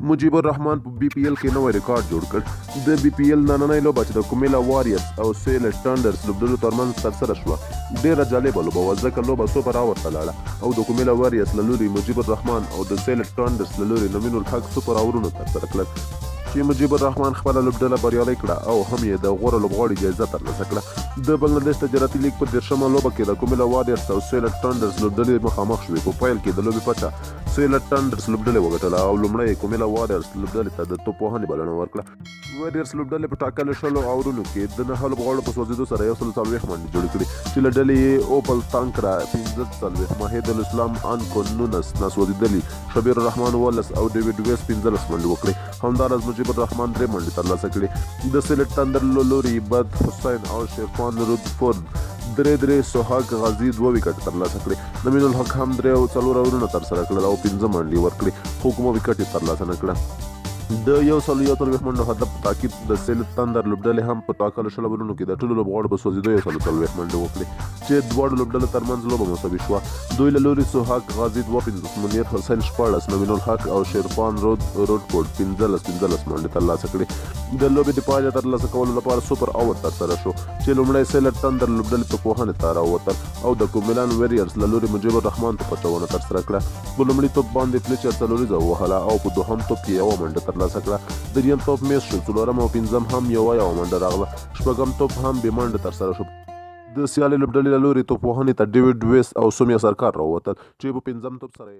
مجيب الرحمن په بي پی ایل کې نوی ریکارډ جوړ کړ. د بي پی ایل نننۍ لوبه چې د کومیلا واريرز او سیلټ ټانډرز لوبډلو ترمنځ ترسره شوه ډېره جالبه لوبه وه ځکه لوبه سوپر اوور ته لاړه او د کومیلا واريرز له لوري مجيب الرحمن او د سیلټ ټانډرز له لوري نوین الحق سوپر اورونه ترسره کړل چې مجيب الرحمن خپله لوبډله بریالۍ کړه او هم یې د غوره لوبغاړي جایزه ترلاسه کړه. د بنګلادیش تجارتي لیګ په 13مه لوبه کې د کومیلا واريرز او سیلټ ټانډرز لوبډلې مخامخ شوې. په پیل کې د لوبې پچه سیلټ ټانډرز لوبډلې وګټله او لومړی کومیلا واريرز لوبډلې ته د توپ وهنې بلنه ورکړه. واريرز لوبډلې په ټاکلو 10 اورونو کې د 9 لوبغاړو په سوځېدو سره 140 منډې جوړې کړې چې له ډلې یې اوپل تانکرا 15 ماهد الاسلام انکو 19 ناسوځېدلي شبیر الرحمن 18 او ډیوډ ویس 15 منډې وکړې. همداراز مجيب الرحمن 3 منډې ترلاسه کړې. د سیلټ ټانډر له لوري بد حسین او شیرفان رودفورد درې سوهاګ غازي 2 وکټ ترلاسه کړې. نوین الحق هم 3 او 4 اورونه ترسره کړل او 15 منډې ورکړې خو کومه وکټ یې ترلاسه نه کړه. د 140 منډو هدف په تعقیب د سیلټ ټانډر لوبډلې هم په ټاکلو 10 اورونو کې د ټولو لوبغاړو په سوځېدو 140 منډې وکړې چې دواړو لوبډلو ترمنځ لوبه مساوي شوه. دوی له لوري سوهاګ غازي 2 منیر حسین 14 نوین الحق او شیرفان رودفورد 15 منډې ترلاسه کړې. د لوبې د پایله ترلاسه کولو لپاره سوپر اوور ترسره شو چې لومړی سیلټ ټانډر لوبډلې توپ وهنې ته راووتل او د کومیلان واريرز له لوري مجيب الرحمن ته پچونه ترسره کړه. په لومړي توپ باندې فلیچر څلوریزه ووهله او په دوهم توپ کې 1 منډه ترلاسه کړه. دریم توپ میس شو، څلورم او پنځم هم یوه منډه راغله، شپږم توپ هم بې منډه ترسره شو. د سیالۍ لوبډلې له لوري توپ وهنې ته ډیوډ ویس او سومیا سرکار راووتل چې په پنځم توپ سره